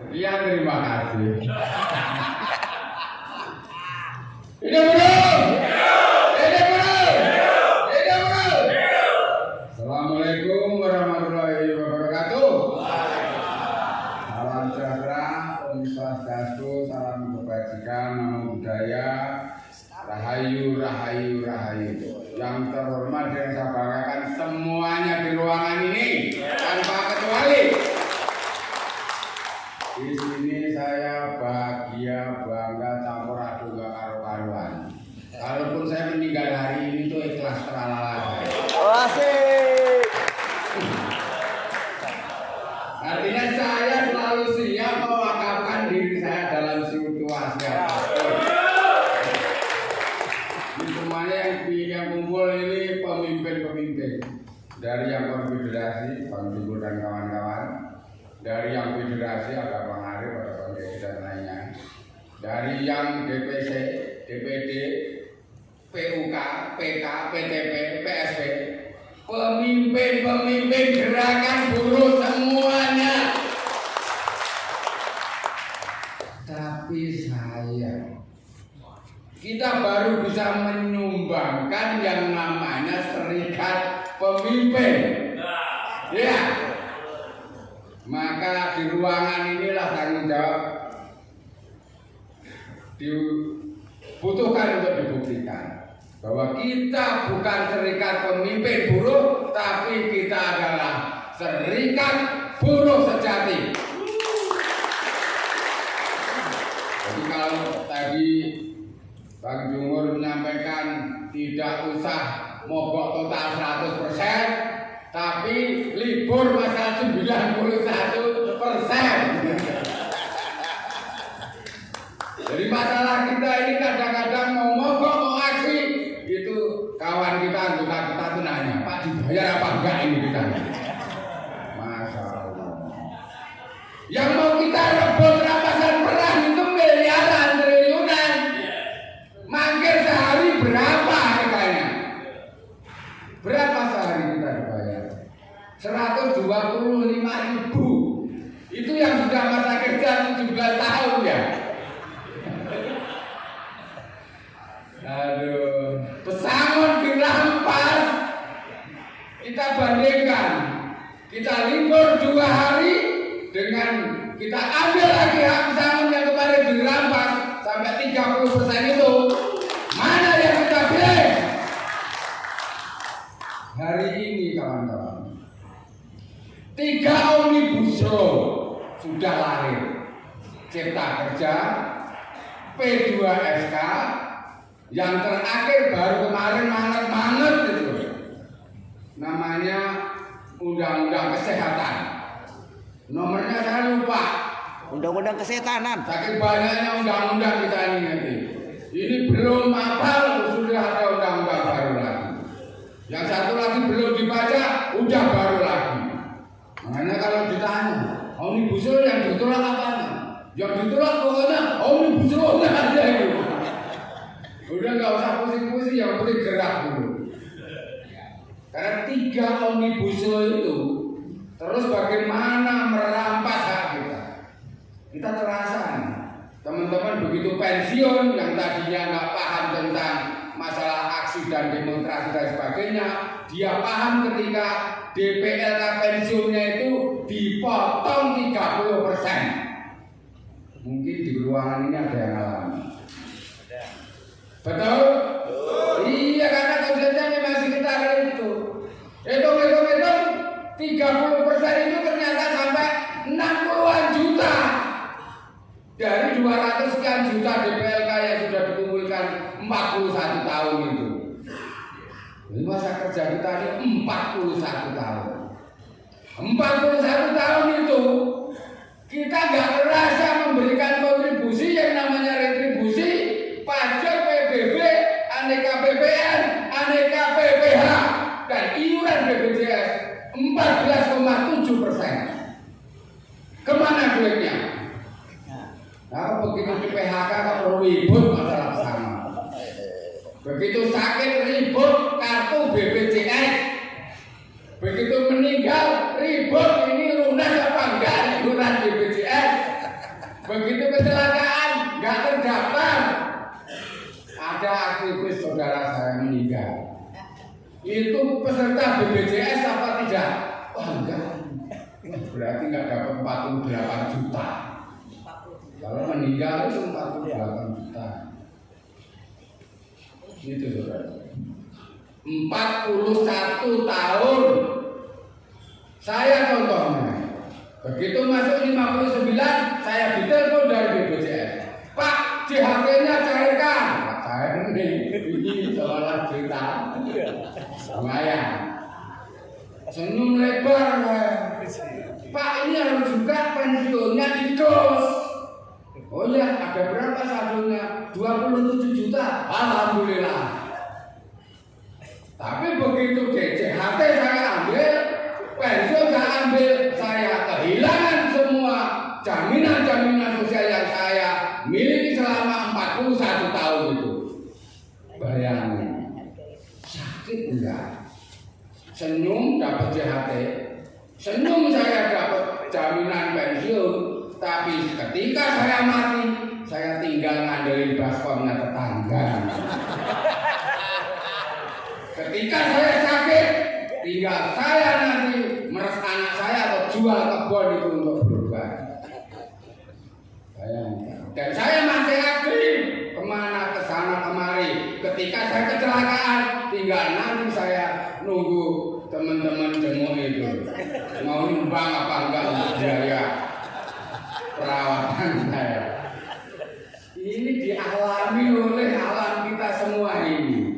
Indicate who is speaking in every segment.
Speaker 1: Iya, terima kasih. Hidup bro! Hidup bro! Hidup bro! Assalamualaikum warahmatullahi wabarakatuh. Salam sejahtera, Om Swastiastu, salam kebajikan, namo buddhaya, rahayu, rahayu, rahayu. Yang terhormat dan saya banggakan semuanya di ruangan ini tanpa kecuali. Di sini saya bahagia, bangga, campur aduk gak karu-karuan. Kalaupun saya meninggal hari ini tuh ikhlas teralala.
Speaker 2: Asik.
Speaker 1: Artinya saya selalu siap mewakafkan diri saya dalam situasi apapun. Ini semuanya yang kumpul ini pemimpin-pemimpin dari yang konfederasi, Bang Timbul dan kawan-kawan. Dari yang federasi ada Bang Arif, ada Bang Dedi dan lainnya. Dari yang DPC, DPD, PUK, PK, PTP, PSP, pemimpin-pemimpin gerakan buruh semuanya. Tapi kita baru bisa menyumbangkan yang namanya serikat pemimpin. Ya. Maka di ruangan inilah tanggung jawab dibutuhkan untuk dibuktikan bahwa kita bukan serikat pemimpin buruh, tapi kita adalah serikat buruh sejati. Jadi kalau tadi Bang Jumur menyampaikan tidak usah mogok total 100%, tapi libur masa 91%. Jadi masalah kita ini kadang-kadang mau mogok, mau aksi, itu kawan kita, anggota kita tuh nanya, Pak dibayar apa enggak ini kita? Masya Allah. Yang mau kita rebut rampasan perang itu miliaran, triliunan. Mangkir sehari berapa harganya? Berapa sehari kita dibayar? 125.000. Itu yang sudah masa kerja 17 tahun ya. Aduh, pesangon dirampas. Kita bandingkan, kita libur 2 hari dengan kita ambil lagi hak pesangon yang kemarin dirampas sampai 30% itu. Mana yang kita pilih? Hari ini kawan-kawan, 3 omnibus law sudah lahir. Cipta Kerja, P2SK, yang terakhir baru kemarin Maret itu, namanya Undang-Undang Kesehatan. Nomornya saya lupa.
Speaker 2: Undang-undang kesehatan.
Speaker 1: Saking banyaknya undang-undang kita ini nanti. Ini belum hafal sudah ada undang-undang baru lagi. Yang satu lagi belum dibaca, udah baru lagi. Makanya kalau ditanya, omnibus law yang ditolak apanya? Yang ditolak pokoknya omnibus law aja itu. Udah nggak usah pusing-pusing, yang penting gerak dulu. Karena 3 omnibus law itu terus bagaimana merampas hak kita. Kita terasa nih, teman-teman begitu pensiun yang tadinya nggak paham tentang masalah aksi dan demonstrasi dan sebagainya, dia paham ketika DPLK pensiunnya itu dipotong 30%. Mungkin di ruangan ini ada yang alami. Betul? Iya, karena konsepnya memang sekitar itu. Hitung-hitung 30% itu ternyata sampai 60-an juta. Dari 200 sekian juta DPLK yang sudah dikumpulkan 41 tahun itu. Jadi masa kerja kita ini 41 tahun. 41 tahun itu kita nggak merasa memberikan kontribusi yang namanya retribusi, pajak, PBB, aneka PPN, aneka PPH, dan iuran BPJS 14,7%. Kemana duitnya? Nah, begitu di PHK kalau ribut masalah sama. Begitu sakit ribut kartu BPJS. Begitu meninggal ribut ini lunas apa enggak iuran BPJS. peserta BPJS apa tidak? Wah enggak. Berarti nggak dapat 48 juta. Kalau meninggal itu 48 juta. Gitu saudara. 41 tahun. Saya contohnya. Begitu masuk 59, saya ditelepon dari BPJS. Pak, JHT-nya cairkan. Saya ini soal cerita. Lumayan. Senyum lebar. Pak, ini harus juga pensiunnya dicos. Oh iya, ada berapa saldonya? 27 juta. Alhamdulillah. Tapi begitu JHT saya ambil, pensiun saya ambil, saya kehilangan semua jaminan-jaminan sosial yang saya miliki selama 41 tahun itu. Bayangin, sakit enggak? Senyum dapat JHT, senyum saya dapat jaminan pensiun, tapi ketika saya mati, saya tinggal ngandelin baskomnya tetangga. Ketika saya sakit, tinggal saya nanti meres anak saya atau jual kebun itu untuk berobat. Dan saya masih aktif kemana kesana kemari. Ketika saya kecelakaan, tinggal nanti saya nunggu teman-teman jenguk itu mau nyumbang apa enggak untuk biaya perawatan saya. Ini dialami oleh alam kita semua ini.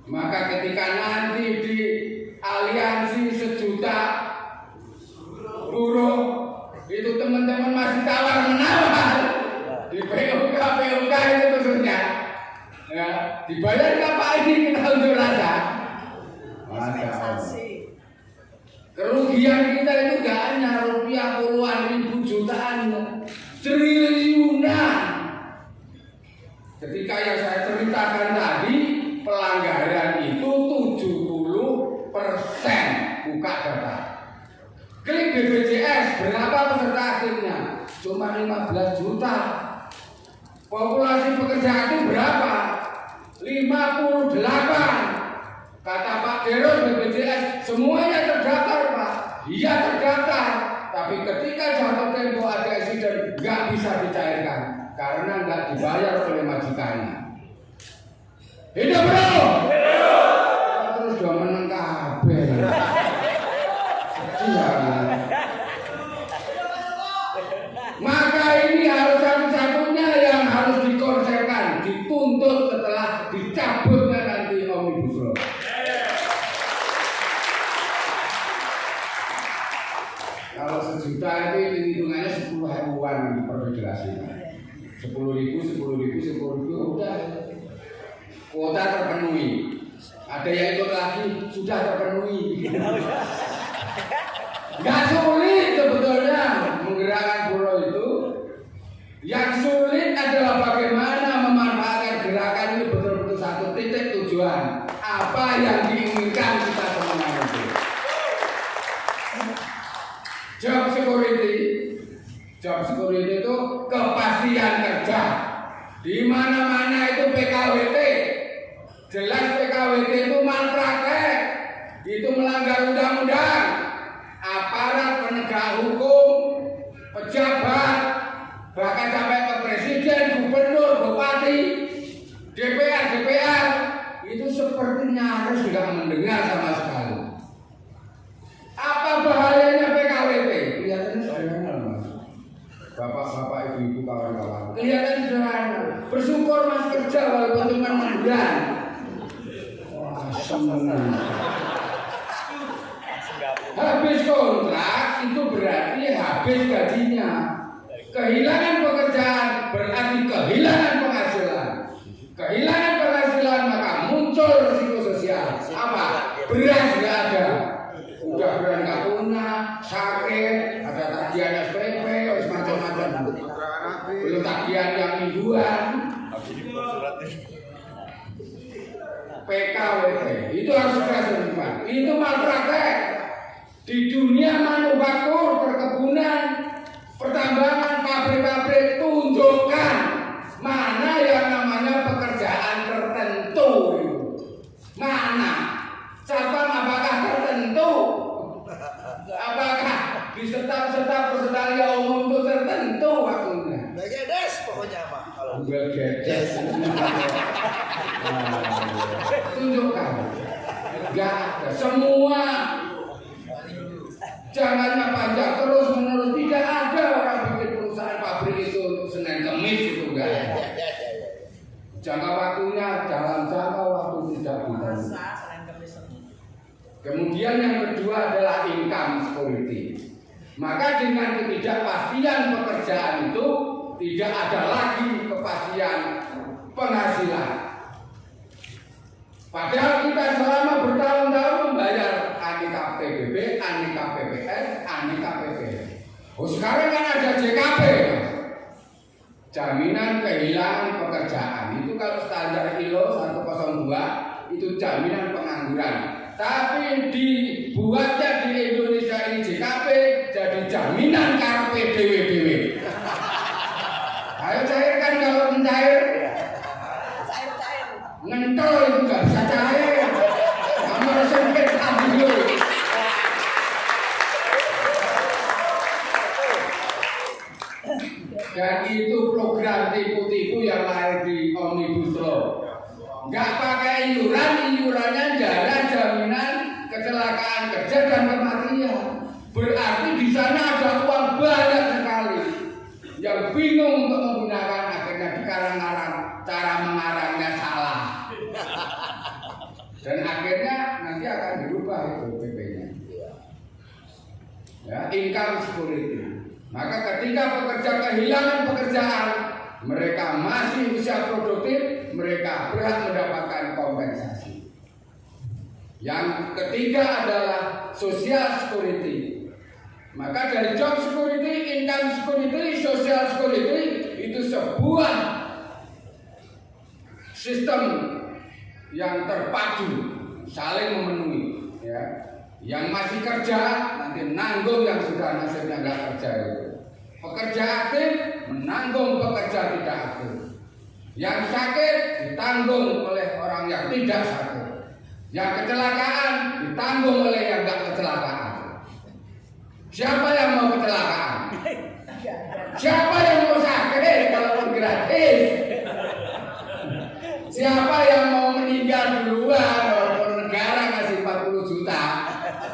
Speaker 1: Maka ketika nanti di aliansi 1 juta buruh itu teman-teman masih tawar menawar di PUK itu khususnya, ya, dibayar nggak Pak ini kita unjuk rasa? Kerugian kita itu nggak hanya rupiah puluhan ribu jutaan, triliunan. Ketika yang saya ceritakan tadi, pelanggaran itu 70%. Buka data. Klik BPJS, berapa peserta aktifnya? Cuma 15 juta. Populasi pekerja itu berapa? 58. Kata Pak Deros BPJS, semuanya terdaftar Pak. Iya terdaftar. Tapi ketika jatuh tempo ada insiden, nggak bisa dicairkan karena nggak dibayar oleh majikannya. Hidup bro! Terus udah menang kabel. Maka ini harus satu-satunya yang harus dikonserkan, dituntut setelah dicabutnya nanti Omnibus Law. Kalau 1 juta itu hitungannya 10 ribuan per federasi. 10.000 udah. Kuota terpenuhi. Ada yang ikut lagi sudah terpenuhi. Gak sulit sebetulnya menggerakkan buruh itu. Yang sulit adalah bagaimana memanfaatkan gerakan ini betul-betul satu titik tujuan. Apa yang diinginkan kita semua itu. Job security itu kepastian kerja. Di mana-mana itu PKWT. Jelas PKWT itu malpraktek, itu melanggar undang-undang. Aparat penegak hukum, pejabat, bahkan sampai ke presiden, gubernur, bupati, DPR, itu sepertinya harus tidak mendengar sama sekali. Apa bahayanya PKWT? Kelihatannya sederhana, Mas. Bapak-bapak, ibu-ibu, kawan-kawan. Kelihatan sederhana. Bersyukur Mas kerja walaupun cuma 6 bulan. Habis kontrak itu berarti habis gajinya. Kehilangan pekerjaan berarti kehilangan penghasilan. Kehilangan penghasilan maka muncul risiko sosial. Apa? Beras nggak ada. Udah beras nggak punya, sakit, ada tagihan SPP, macam-macam. Belum tagihan yang mingguan. PKWT itu harus segera. Itu malpraktek di dunia manufaktur, perkebunan, pertambangan, pabrik-pabrik. Tunjukkan mana yang namanya pekerjaan tertentu. Mana Cabang apakah tertentu? Apakah di setiap persetaria umum itu tertentu waktunya?
Speaker 3: Begedes pokoknya mah kalau
Speaker 1: Begedes. Tunjukkan. Enggak ada. Semua jangannya panjang terus menerus, tidak ada orang bikin perusahaan pabrik itu untuk Senin Kemis itu enggak ada. Jangka waktunya dalam jangka waktu tidak bisa. Kemudian yang kedua adalah income security. Maka dengan ketidakpastian pekerjaan itu tidak ada lagi kepastian penghasilan. Padahal kita selama bertahun-tahun membayar aneka PBB, aneka PPN, aneka PPN. Oh sekarang kan ada JKP, jaminan kehilangan pekerjaan. Itu kalau standar ILO 102 itu jaminan pengangguran. Tapi dibuatnya di Indonesia ini JKP jadi jaminan karpe dewe-dewe. Ayo cairkan kalau mencair. Ngentol itu nggak bisa cair. Kamu harus sempit dulu. Dan itu program tipu-tipu yang lahir di Omnibus Law. Nggak pakai iurannya dana jaminan kecelakaan kerja dan kematian. Berarti di sana ada uang banyak sekali yang bingung untuk menggunakan, akhirnya dikarang-karang, cara mengarangnya salah. Dan akhirnya nanti akan dirubah itu PP-nya. Ya, income security. Maka ketika pekerja kehilangan pekerjaan, mereka masih usia produktif, mereka berhak mendapatkan kompensasi. Yang ketiga adalah social security. Maka dari job security, income security, social security itu sebuah sistem yang terpadu, saling memenuhi. Ya. Yang masih kerja nanti nanggung yang sudah nasibnya nggak kerja itu. Pekerja aktif menanggung pekerja tidak aktif. Yang sakit ditanggung oleh orang yang tidak sakit. Yang kecelakaan ditanggung oleh yang nggak kecelakaan. Siapa yang mau kecelakaan? Siapa yang mau sakit kalaupun gratis? Siapa yang mau meninggal duluan walaupun negara kasih 40 juta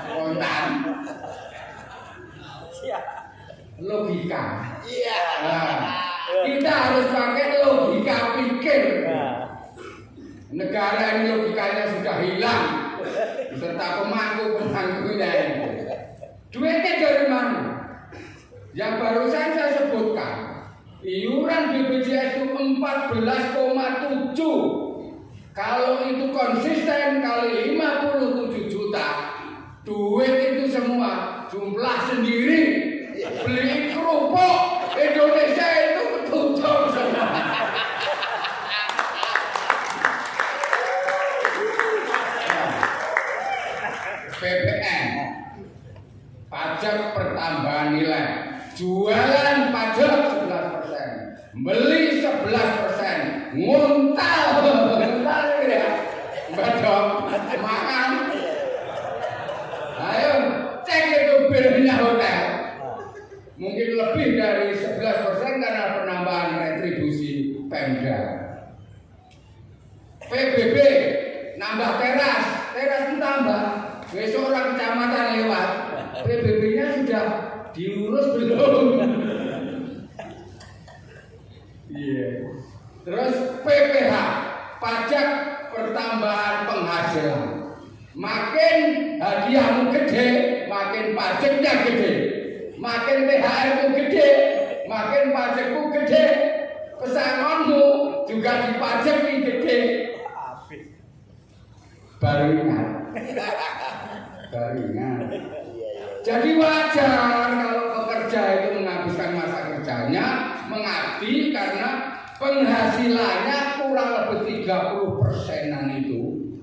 Speaker 1: kontan? Logika.
Speaker 3: iya.
Speaker 1: Nah, kita harus pakai logika pikir. Negara ini logikanya sudah hilang serta pemangku-pemangkunya itu. Duitnya dari mana? Yang barusan saya sebutkan, iuran BPJS itu 14,7. Kalau itu konsisten kali 57 juta, duit itu semua jumlah sendiri. Beli kerupuk Indonesia itu ketutup semua. PPN, pajak pertambahan nilai, jualan pajak 11%, beli 11%, nguntal ya, badok, makan. Ayo cek itu bilnya hotel. Mungkin lebih dari 11% karena penambahan retribusi Pemda. PBB nambah teras itu tambah. Besok orang kecamatan lewat, PBB-nya sudah diurus belum? Iya. Terus PPH, pajak pertambahan penghasilan. Makin hadiahmu gede, makin pajaknya gede. Makin THR-mu gede, makin pajakmu gede, pesangonmu juga dipajaki gede. Baru ingat. Jadi wajar kalau pekerja itu menghabiskan masa kerjanya mengabdi karena penghasilannya kurang lebih 30%-an itu,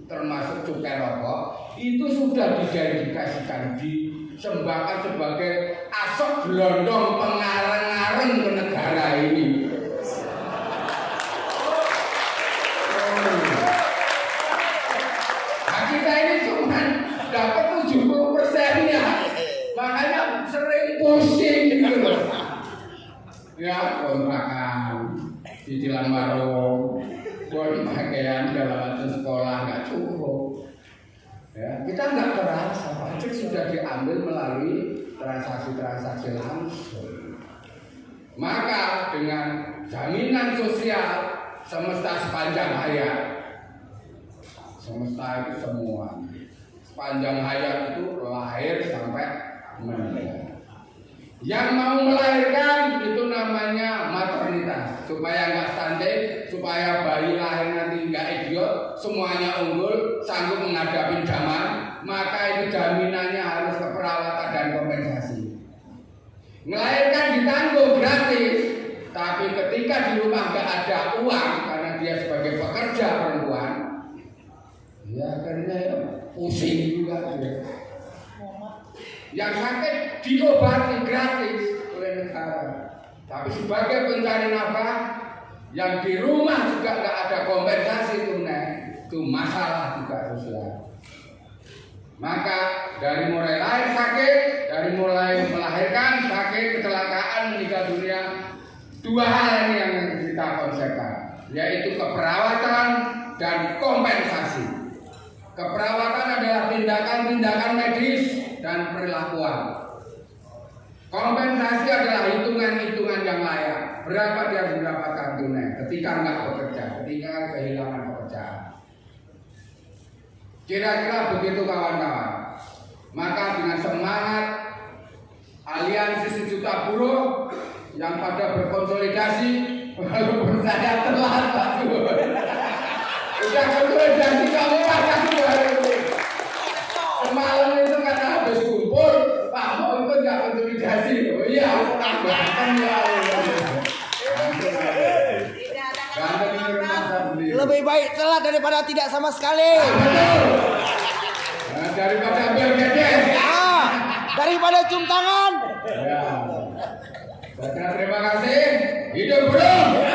Speaker 1: termasuk cukai rokok, itu sudah didedikasikan disembahkan sebagai asok gelondong pengareng-areng ke negara ini. Nah, kita ini cuma Ya kontrakan, cicilan warung, buat pakaian dalam sekolah nggak cukup. Ya, kita nggak terasa, pajak sudah diambil melalui transaksi-transaksi langsung. Maka dengan jaminan sosial semesta sepanjang hayat, semesta itu semua, sepanjang hayat itu lahir sampai meninggal. Yang mau melahirkan itu namanya maternitas, supaya nggak stunting, supaya bayi lahir nanti nggak idiot, semuanya unggul, sanggup menghadapi zaman, maka itu jaminannya harus keperawatan dan kompensasi. Melahirkan ditanggung gratis, tapi ketika di rumah nggak ada uang karena dia sebagai pekerja perempuan, ya akhirnya pusing juga dia. Yang sakit diobati gratis oleh negara, tapi sebagai pencari nafkah yang di rumah juga nggak ada kompensasi tunai, itu masalah juga sosial. Maka dari mulai lahir sakit, dari mulai melahirkan sakit, kecelakaan, meninggal dunia, dua hal ini yang kita konsepkan, yaitu keperawatan dan kompensasi. Keperawatan adalah tindakan-tindakan medis dan perilakuan. Kompensasi adalah hitungan-hitungan yang layak. Berapa dia mendapatkan tunai ketika nggak bekerja, ketika kehilangan pekerjaan. Kira-kira begitu kawan-kawan. Maka dengan semangat aliansi 1 juta buruh yang pada berkonsolidasi, walaupun saya telat Pak Nur. Udah konsolidasi kamu kasih hari ini. Semalam itu karena habis kumpul, Pak Mo itu nggak konsolidasi. Oh iya, bahkan ya.
Speaker 2: Lebih baik telat daripada tidak sama sekali.
Speaker 1: Nah, daripada bergedes.
Speaker 2: Daripada cium tangan.
Speaker 1: Ya. Terima kasih. Hidup buruh.